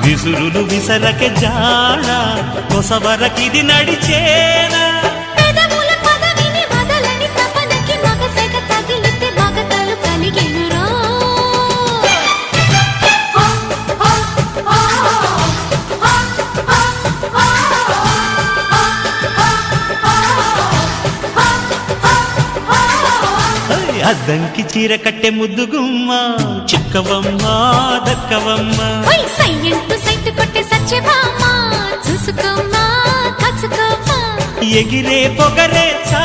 విసురులు విసరకే జాడ కొసవరకిది నడిచేనా అద్దంకి చీర కట్టె ముద్దుగుమ్మ చిక్కవమ్మ దక్కవమ్మ సైట్ కొట్టే చూసుకోమ్మా ఎగిరే పొగరే చా